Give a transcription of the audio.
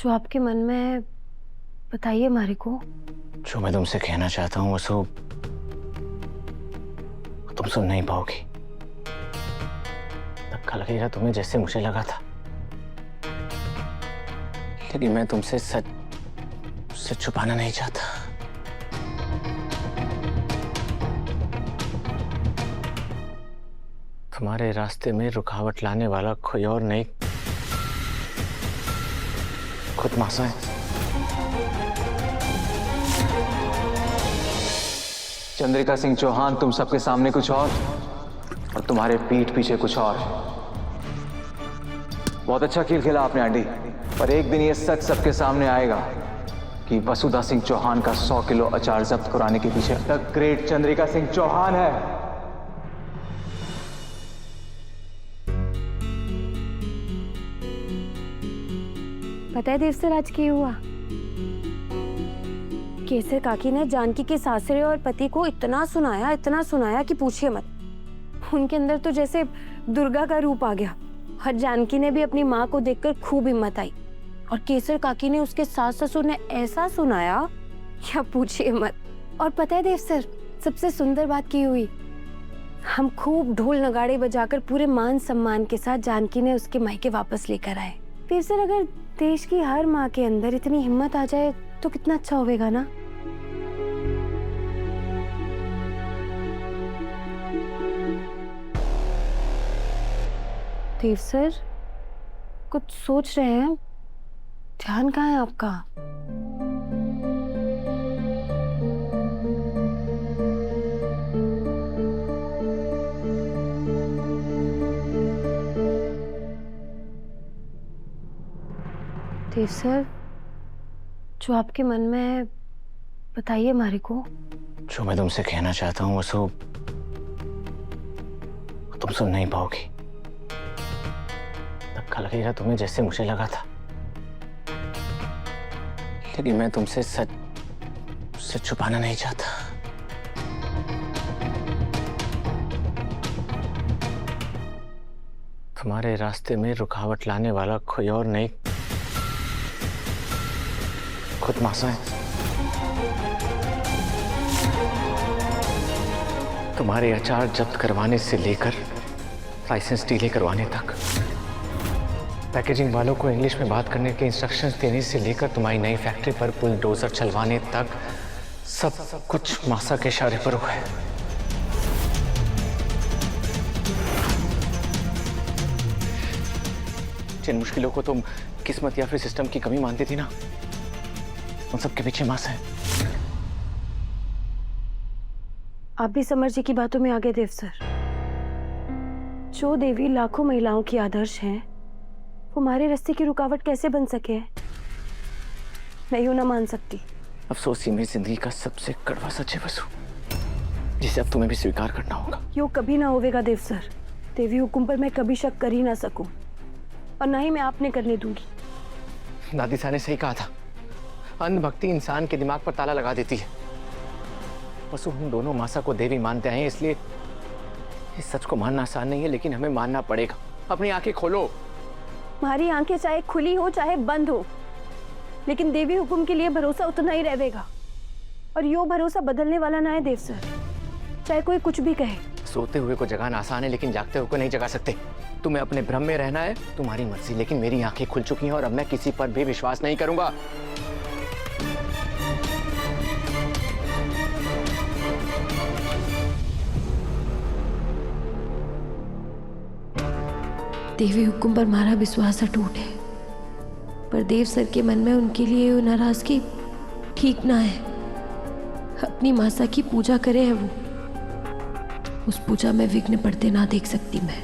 जो आपके मन में है बताइए मारी को। जो मैं तुमसे कहना चाहता हूँ वो तुम सुन नहीं पाओगी। धक्का लगेगा तुम्हें जैसे मुझे लगा था, लेकिन मैं तुमसे सच छुपाना नहीं चाहता। तुम्हारे रास्ते में रुकावट लाने वाला कोई और नहीं, खुद मासा है। चंद्रिका सिंह चौहान, तुम सबके सामने कुछ और तुम्हारे पीठ पीछे कुछ और। बहुत अच्छा खेल खेला आपने आंटी, पर एक दिन ये सच सबके सामने आएगा कि वसुधा सिंह चौहान का 100 किलो अचार जब्त कराने के पीछे द ग्रेट चंद्रिका सिंह चौहान है। पता है देव सर आज क्या हुआ? केसर काकी ने जानकी के सासरे और पति को इतना सुनाया कि पूछिए मत। उनके अंदर तो जैसे दुर्गा का रूप आ गया। और जानकी ने भी अपनी माँ को देखकर खूब हिम्मत आई, और केसर काकी ने उसके सास ससुर ने ऐसा सुनाया क्या पूछिए मत। और पता है देव सर, सबसे सुंदर बात की हुई, हम खूब ढोल नगाड़े बजाकर पूरे मान सम्मान के साथ जानकी ने उसके मायके वापस लेकर आए। देव सर, अगर देश की हर माँ के अंदर इतनी हिम्मत आ जाए तो कितना अच्छा होगा ना। देव सर कुछ सोच रहे हैं? ध्यान कहाँ है आपका? देव सर, जो आपके मन में है बताइए मारी को। जो मैं तुमसे कहना चाहता हूँ वो तुम सुन नहीं पाओगी। धक्का लगेगा तुम्हें जैसे मुझे लगा था, लेकिन मैं तुमसे सच छुपाना नहीं चाहता। तुम्हारे रास्ते में रुकावट लाने वाला कोई और नहीं, खुद मासा है। तुम्हारे अचार जब्त करवाने से लेकर लाइसेंस डीले करवाने तक, पैकेजिंग वालों को इंग्लिश में बात करने के इंस्ट्रक्शंस देने से लेकर तुम्हारी नई फैक्ट्री पर बुलडोजर चलवाने तक सब कुछ मासा के इशारे पर हुआ है। जिन मुश्किलों को तुम किस्मत या फिर सिस्टम की कमी मानती थी ना, उन सब के पीछे मासा है। आप भी समर जी की बातों में आ गए देव सर। जो देवी लाखों महिलाओं की आदर्श हैं, वो हमारे रास्ते की रुकावट कैसे बन सके? मैं यूं ना मान सकती। अफसोस ही मेरी जिंदगी का सबसे कड़वा सच है वसु, जिसे अब तुम्हें भी स्वीकार करना होगा। यूं कभी ना होवेगा देव सर। देवी हुकुम पर मैं कभी शक कर ही ना सकूं, और ना ही मैं आपने करने दूंगी। दादी साहब ने सही कहा था, अंधभक्ति इंसान के दिमाग पर ताला लगा देती है। वसु, हम दोनों मासा को देवी मानते हैं, इसलिए इस सच को मानना आसान नहीं है, लेकिन हमें मानना पड़ेगा। अपनी आंखें खोलो। हमारी आंखें चाहे खुली हो चाहे बंद हो, लेकिन देवी हुकुम के लिए भरोसा उतना ही रहेगा। और यो भरोसा बदलने वाला ना है देव सर, चाहे कोई कुछ भी कहे। सोते हुए को जगाना आसान है, लेकिन जागते हुए को नहीं जगा सकते। तुम्हें अपने भ्रम में रहना है, तुम्हारी मर्जी, लेकिन मेरी आंखें खुल चुकी हैं और अब मैं किसी पर भी विश्वास नहीं करूंगा। देवी हुकुम पर हमारा विश्वास अटूट है, पर देव सर के मन में उनके लिए नाराजगी ठीक ना है। अपनी मासा की पूजा करे है वो, उस पूजा में विघ्न पड़ते ना देख सकती मैं।